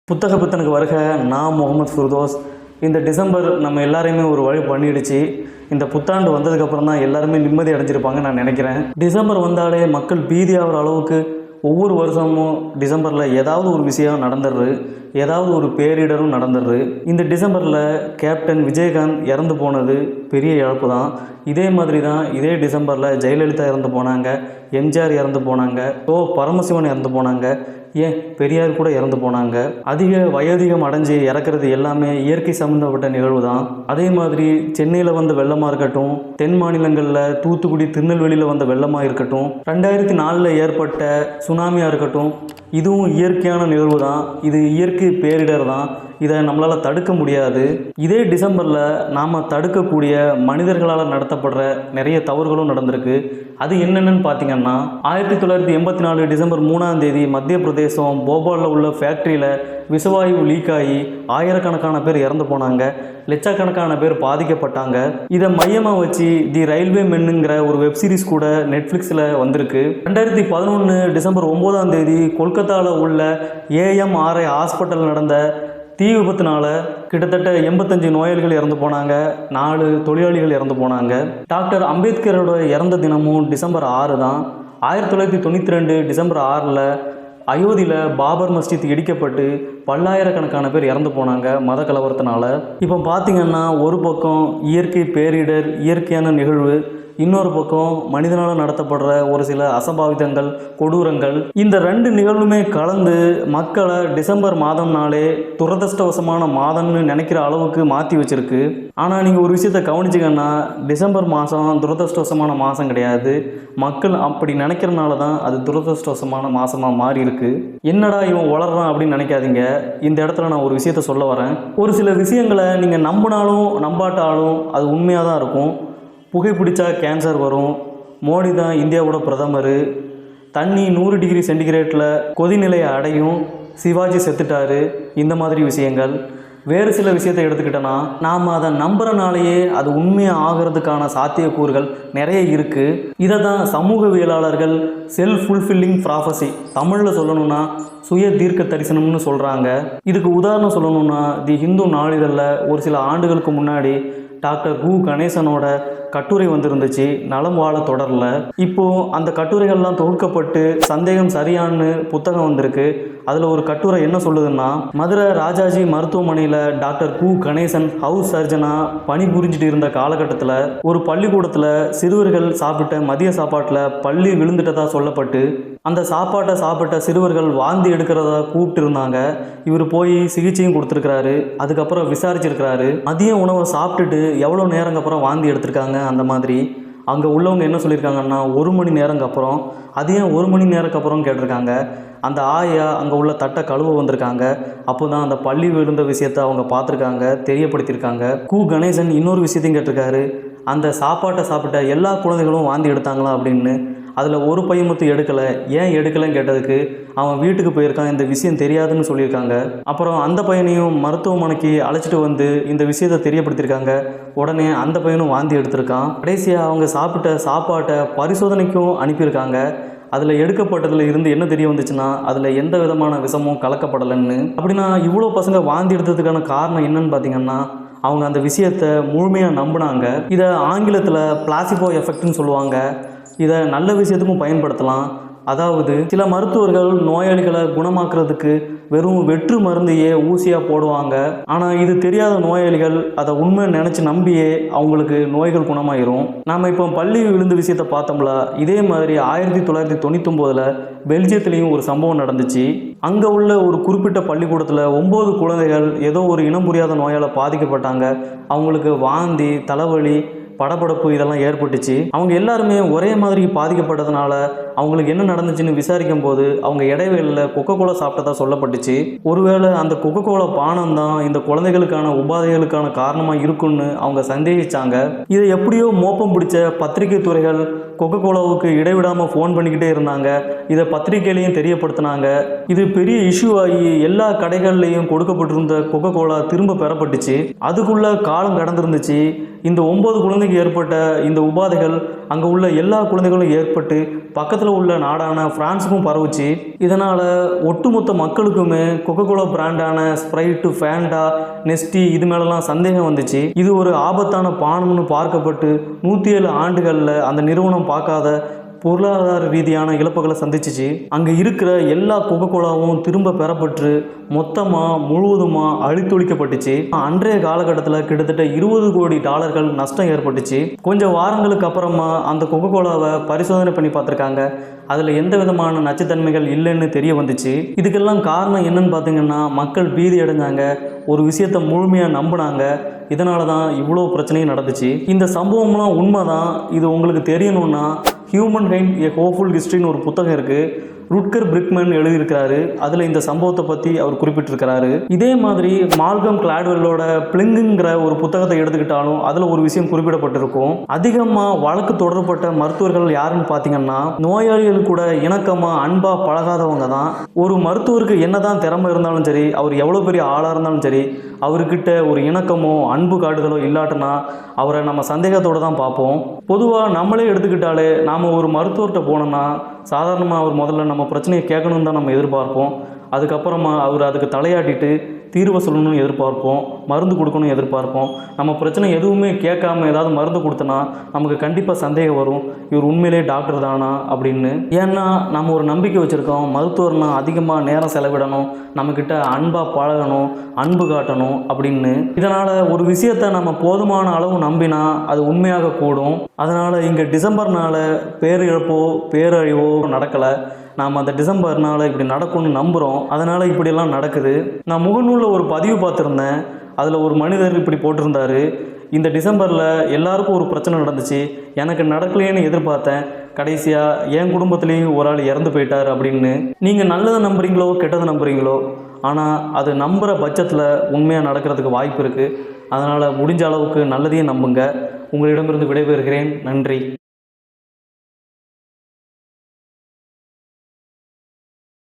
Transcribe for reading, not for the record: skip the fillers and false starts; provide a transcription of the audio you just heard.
புத்தக புத்தனுக்கு வருக. நான் முகமது ஃபிர்தோஸ். இந்த டிசம்பர் நம்ம எல்லாரையுமே ஒரு வழி பண்ணிடுச்சு. இந்த புத்தாண்டு வந்ததுக்கப்புறம் தான் எல்லாருமே நிம்மதி அடைஞ்சிருப்பாங்க நான் நினைக்கிறேன். டிசம்பர் வந்தாலே மக்கள் பீதி ஆகிற அளவுக்கு ஒவ்வொரு வருஷமும் டிசம்பரில் ஏதாவது ஒரு விஷயம் நடந்துடுது, ஏதாவது ஒரு பேரிடரும் நடந்துடுது. இந்த டிசம்பரில் கேப்டன் விஜயகாந்த் இறந்து போனது பெரிய இழப்பு தான். இதே மாதிரி தான் இதே டிசம்பரில் ஜெயலலிதா இறந்து போனாங்க, எம்ஜிஆர் இறந்து போனாங்க, பரமசிவன் இறந்து போனாங்க, ஏன் பெரியார் கூட இறந்து போனாங்க. அதிக வயோதிகம் அடைஞ்சு இறக்குறது எல்லாமே இயற்கை சம்மந்தப்பட்ட நிகழ்வு தான். அதே மாதிரி சென்னையில் வந்த வெள்ளமாக இருக்கட்டும், தென் மாநிலங்களில் தூத்துக்குடி திருநெல்வேலியில் வந்த வெள்ளமாக இருக்கட்டும், 2004 ஏற்பட்ட சுனாமியாக இருக்கட்டும், இதுவும் இயற்கையான நிகழ்வு தான். இது இயற்கை பேரிடர் தான். இதை நம்மளால் தடுக்க முடியாது. இதே டிசம்பரில் நாம் தடுக்கக்கூடிய மனிதர்களால் நடத்தப்படுற நிறைய தவறுகளும் நடந்திருக்கு. அது என்னென்னு பார்த்தீங்கன்னா, 1984 டிசம்பர் 3ஆம் தேதி மத்திய பிரதேசம் போபாலில் உள்ள ஃபேக்ட்ரியில் விஷவாயு லீக் ஆகி ஆயிரக்கணக்கான பேர் இறந்து போனாங்க, லட்சக்கணக்கான பேர் பாதிக்கப்பட்டாங்க. இதை மையமாக வச்சு தி ரயில்வே மென்னுங்கிற ஒரு வெப்சீரிஸ் கூட நெட்ஃப்ளிக்ஸில் வந்திருக்கு. 2011 டிசம்பர் 9ஆம் தேதி கொல்கத்தாவில் உள்ள AMRI ஹாஸ்பிட்டல் நடந்த தீ விபத்துனால கிட்டத்தட்ட 85 நோயாளிகள் இறந்து போனாங்க, 4 தொழிலாளிகள் இறந்து போனாங்க. டாக்டர் அம்பேத்கரோட இறந்த தினமும் டிசம்பர் 6 தான். 1992 டிசம்பர் 6 அயோத்தியில் பாபர் மஸ்ஜித் இடிக்கப்பட்டு பல்லாயிரக்கணக்கான பேர் இறந்து போனாங்க மத கலவரத்தினால. இப்போ பார்த்திங்கன்னா, ஒரு பக்கம் இயற்கை பேரிடர், இயற்கையான நிகழ்வு, இன்னொரு பக்கம் மனிதனால் நடத்தப்படுற ஒரு சில அசம்பாவிதங்கள், கொடூரங்கள். இந்த 2 நிகழ்வுமே கலந்து மக்களை டிசம்பர் மாதம்னாலே துரதிர்ஷ்டவசமான மாதம்னு நினைக்கிற அளவுக்கு மாற்றி வச்சிருக்கு. ஆனால் நீங்கள் ஒரு விஷயத்தை கவனிச்சிங்கன்னா, டிசம்பர் மாதம் துரதிர்ஷ்டவசமான மாதம் கிடையாது. மக்கள் அப்படி நினைக்கிறனால தான் அது துரதிர்ஷ்டவசமான மாதமாக மாறி இருக்கு. என்னடா இவன் வளர்றான் அப்படின்னு நினைக்காதீங்க. இந்த இடத்துல நான் ஒரு விஷயத்த சொல்ல வரேன். ஒரு சில விஷயங்களை நீங்கள் நம்பினாலும் நம்பாட்டாலும் அது உண்மையாக தான் இருக்கும். புகைப்பிடிச்சா கேன்சர் வரும், மோடி தான் இந்தியாவோட பிரதமர், தண்ணி 100 டிகிரி சென்டிகிரேட்டில் கொதிநிலையை அடையும், சிவாஜி செத்துட்டாரு, இந்த மாதிரி விஷயங்கள். வேறு சில விஷயத்தை எடுத்துக்கிட்டோன்னா, நாம் அதை நம்புறனாலேயே அது உண்மையாக ஆகிறதுக்கான சாத்தியக்கூறுகள் நிறைய இருக்குது. இதை தான் சமூகவியலாளர்கள் செல்ஃப் ஃபுல்ஃபில்லிங் ப்ராஃபஸி, தமிழில் சொல்லணும்னா சுய தீர்க்க தரிசனம்னு சொல்கிறாங்க. இதுக்கு உதாரணம் சொல்லணும்னா, தி ஹிந்து நாளிதழில் ஒரு சில ஆண்டுகளுக்கு முன்னாடி டாக்டர் கு கணேசனோட கட்டுரை வந்திருந்துச்சு, நலம் வாழ தொடரல. இப்போது அந்த கட்டுரைகள்லாம் தொகுக்கப்பட்டு சந்தேகம் சரியான்னு புத்தகம் வந்திருக்கு. அதில் ஒரு கட்டுரை என்ன சொல்லுதுன்னா, மதுரை ராஜாஜி மருத்துவமனையில் டாக்டர் கு கணேசன் ஹவுஸ் சர்ஜனாக பணிபுரிஞ்சிட்டு இருந்த காலகட்டத்தில் ஒரு பள்ளிக்கூடத்தில் சிறுவர்கள் சாப்பிட்ட மதிய சாப்பாட்டில் பள்ளி விழுந்துட்டதா சொல்லப்பட்டு அந்த சாப்பாட்டை சாப்பிட்ட சிறுவர்கள் வாந்தி எடுக்கிறதா கூப்பிட்டு இருந்தாங்க. இவர் போய் சிகிச்சையும் கொடுத்துருக்கிறாரு, அதுக்கப்புறம் விசாரிச்சிருக்கிறாரு. மதிய உணவை சாப்பிட்டுட்டு எவ்வளோ நேரங்க அப்புறம் வாந்தி எடுத்திருக்காங்க. அந்த மாதிரி அங்கே உள்ளவங்க என்ன சொல்லியிருக்காங்கன்னா, 1 மணி நேரங்க அப்புறம். அது ஏன் 1 மணி நேரத்துக்கு அப்புறம் கேட்டிருக்காங்க. அந்த ஆயா அங்கே உள்ள தட்டை கழுவ வந்திருக்காங்க. அப்போ தான் அந்த பள்ளி விழுந்த விஷயத்தை அவங்க பார்த்துருக்காங்க, தெரியப்படுத்தியிருக்காங்க. கு கணேசன் இன்னொரு விஷயத்தையும் கேட்டிருக்காரு, அந்த சாப்பாட்டை சாப்பிட்ட எல்லா குழந்தைகளும் வாந்தி எடுத்தாங்களா அப்படின்னு. அதில் ஒரு பையன் மட்டும் எடுக்கலை. ஏன் எடுக்கலைன்னு கேட்டதுக்கு அவன் வீட்டுக்கு போயிருக்கான், இந்த விஷயம் தெரியாதுன்னு சொல்லியிருக்காங்க. அப்புறம் அந்த பையனையும் மருத்துவமனைக்கு அழைச்சிட்டு வந்து இந்த விஷயத்தை தெரியப்படுத்தியிருக்காங்க. உடனே அந்த பையனும் வாந்தி எடுத்திருக்கான். கடைசியாக அவங்க சாப்பிட்ட சாப்பாட்டை பரிசோதனைக்கும் அனுப்பியிருக்காங்க. அதில் எடுக்கப்பட்டதில் இருந்து என்ன தெரிய வந்துச்சுன்னா, அதில் எந்த விதமான விஷமும் கலக்கப்படலைன்னு. அப்படின்னா இவ்வளோ பசங்க வாந்தி எடுத்ததுக்கான காரணம் என்னன்னு பார்த்தீங்கன்னா, அவங்க அந்த விஷயத்தை முழுமையாக நம்பினாங்க. இதை ஆங்கிலத்தில் பிளாசிபோ எஃபெக்ட்னு சொல்லுவாங்க. இதை நல்ல விஷயத்துக்கும் பயன்படுத்தலாம். அதாவது சில மருத்துவர்கள் நோயாளிகளை குணமாக்குறதுக்கு வெறும் வெற்று மருந்தையே ஊசியாக போடுவாங்க. ஆனால் இது தெரியாத நோயாளிகள் அதை உண்மை நினச்சி நம்பியே அவங்களுக்கு நோய்கள் குணமாயிரும். நாம் இப்போ பள்ளி விழுந்த விஷயத்தை பார்த்தோம்ல, இதே மாதிரி 1999 பெல்ஜியத்துலேயும் ஒரு சம்பவம் நடந்துச்சு. அங்கே உள்ள ஒரு குறிப்பிட்ட பள்ளிக்கூடத்தில் 9 குழந்தைகள் ஏதோ ஒரு இனம் புரியாத நோயால் பாதிக்கப்பட்டாங்க. அவங்களுக்கு வாந்தி, தலைவலி, படபடப்பு இதெல்லாம் ஏற்பட்டுச்சு. அவங்க எல்லாருமே ஒரே மாதிரி பாதிக்கப்பட்டதுனால அவங்களுக்கு என்ன நடந்துச்சுன்னு விசாரிக்கும் போது அவங்க இடைவேளையில் கொக்கோகோலா சாப்பிட்டதா சொல்லப்பட்டுச்சு. ஒருவேளை அந்த கொக்கோகோலா பானம் தான் இந்த குழந்தைகளுக்கான உபாதைகளுக்கான காரணமாக இருக்குன்னு அவங்க சந்தேகிச்சாங்க. இதை எப்படியோ மோப்பம் பிடிச்ச பத்திரிகை துறைகள் கொக்கோகோலாவுக்கு இடைவிடாமல் ஃபோன் பண்ணிக்கிட்டே இருந்தாங்க. இதை பத்திரிகையிலையும் தெரியப்படுத்தினாங்க. இது பெரிய இஷ்யூ ஆகி எல்லா கடைகள்லையும் கொடுக்கப்பட்டிருந்த கொக்கோகோலா திரும்ப பெறப்பட்டுச்சு. அதுக்குள்ள காலம் கடந்துருந்துச்சு. இந்த 9 குழந்தைகள் குழந்தைக்கு ஏற்பட்ட இந்த உபாதைகள் அங்கே உள்ள எல்லா குழந்தைகளும் ஏற்பட்டு பக்கத்தில் உள்ள நாடான பிரான்ஸுக்கும் பரவுச்சு. இதனால் ஒட்டுமொத்த மக்களுக்குமே கொக்கோகோலா பிராண்டான ஸ்ப்ரைட்டு, ஃபேண்டா, நெஸ்டி இது மேலெல்லாம் சந்தேகம் வந்துச்சு. இது ஒரு ஆபத்தான பானம்னு பார்க்கப்பட்டு 107 ஆண்டுகளில் அந்த நிறுவனம் பார்க்காத பொருளாதார ரீதியான இழப்புகளை சந்திச்சிச்சு. அங்கே இருக்கிற எல்லா கொக்கோகோலாவும் திரும்ப பெறப்பட்டு மொத்தமாக முழுவதுமாக அழித்தொழிக்கப்பட்டுச்சு. அன்றைய காலகட்டத்தில் கிட்டத்தட்ட $20 கோடி நஷ்டம் ஏற்பட்டுச்சு. கொஞ்சம் வாரங்களுக்கு அப்புறமா அந்த கொக்கோகோலாவை பரிசோதனை பண்ணி பார்த்துருக்காங்க. அதில் எந்த விதமான நச்சுத்தன்மைகள் இல்லைன்னு தெரிய வந்துச்சு. இதுக்கெல்லாம் காரணம் என்னன்னு பார்த்தீங்கன்னா, மக்கள் பீதி அடைஞ்சாங்க, ஒரு விஷயத்தை முழுமையாக நம்பினாங்க. இதனால தான் இவ்வளோ பிரச்சனையும் நடந்துச்சு. இந்த சம்பவம்லாம் உண்மை தான். இது உங்களுக்கு தெரியணும்னா ஹியூமன் கைண்ட் ஏ ஹோப்ஃபுல் ஹிஸ்ட்ரின்னு ஒரு புத்தகம் இருக்குது. ருட்கர் பிரிக்மன் எழுதியிருக்கிறாரு. அதில் இந்த சம்பவத்தை பற்றி அவர் குறிப்பிட்டிருக்கிறாரு. இதே மாதிரி மால்கம் கிளாட்வெல்லோட பிளிங்குங்கிற ஒரு புத்தகத்தை எடுத்துக்கிட்டாலும் அதில் ஒரு விஷயம் குறிப்பிடப்பட்டிருக்கும். அதிகமாக வழக்கு தொடரப்பட்ட மருத்துவர்கள் யாருன்னு பார்த்தீங்கன்னா, நோயாளிகள் கூட இணக்கமாக அன்பாக பழகாதவங்க தான். ஒரு மருத்துவருக்கு என்னதான் திறமை இருந்தாலும் சரி, அவர் எவ்வளோ பெரிய ஆளாக இருந்தாலும் சரி, அவர்கிட்ட ஒரு இணக்கமோ அன்பு காட்டுதலோ இல்லாட்டினா அவரை நம்ம சந்தேகத்தோடு தான் பார்ப்போம். பொதுவாக நம்மளே எடுத்துக்கிட்டாலே நாம் ஒரு மருத்துவர்கிட்ட போனோம்னா சாதாரணமாக அவர் முதல்ல நம்ம பிரச்சனையை கேட்கணுன்னு தான் நம்ம எதிர்பார்ப்போம். அதுக்கப்புறமா அவர் அதுக்கு தலையாட்டிட்டு தீர்வை சொல்லணும்னு எதிர்பார்ப்போம், மருந்து கொடுக்கணும்னு எதிர்பார்ப்போம். நம்ம பிரச்சனை எதுவுமே கேட்காம ஏதாவது மருந்து கொடுத்தனா நமக்கு கண்டிப்பாக சந்தேகம் வரும், இவர் உண்மையிலே டாக்டர் தானா அப்படின்னு. ஏன்னா நம்ம ஒரு நம்பிக்கை வச்சுருக்கோம், மருத்துவர்னா அதிகமாக நேரம் செலவிடணும், நம்மக்கிட்ட அன்பாக பழகணும், அன்பு காட்டணும் அப்படின்னு. இதனால் ஒரு விஷயத்தை நம்ம போதுமான அளவு நம்பினா அது உண்மையாக கூடும். அதனால் இங்கே டிசம்பர்னால் பேரிழப்போ பேரழிவோ நடக்கலை. நாம் அந்த டிசம்பர்னால் இப்படி நடக்கும்னு நம்புகிறோம். அதனால் இப்படியெல்லாம் நடக்குது. நான் முகநூலில் ஒரு பதிவு பார்த்துருந்தேன். அதில் ஒரு மனிதர் இப்படி போட்டிருந்தார், இந்த டிசம்பரில் எல்லாருக்கும் ஒரு பிரச்சனை நடந்துச்சு, எனக்கு நடக்கலையேன்னு எதிர்பார்த்தேன், கடைசியாக என் குடும்பத்துலேயும் ஒரு ஆள் இறந்து போயிட்டார் அப்படின்னு. நீங்கள் நல்லதை நம்புறீங்களோ கெட்டதை நம்புறீங்களோ, ஆனால் அது நம்புகிற பட்சத்தில் உண்மையாக நடக்கிறதுக்கு வாய்ப்பு இருக்குது. அதனால் முடிஞ்ச அளவுக்கு நல்லதையும் நம்புங்க. உங்களிடமிருந்து விடைபெறுகிறேன். நன்றி.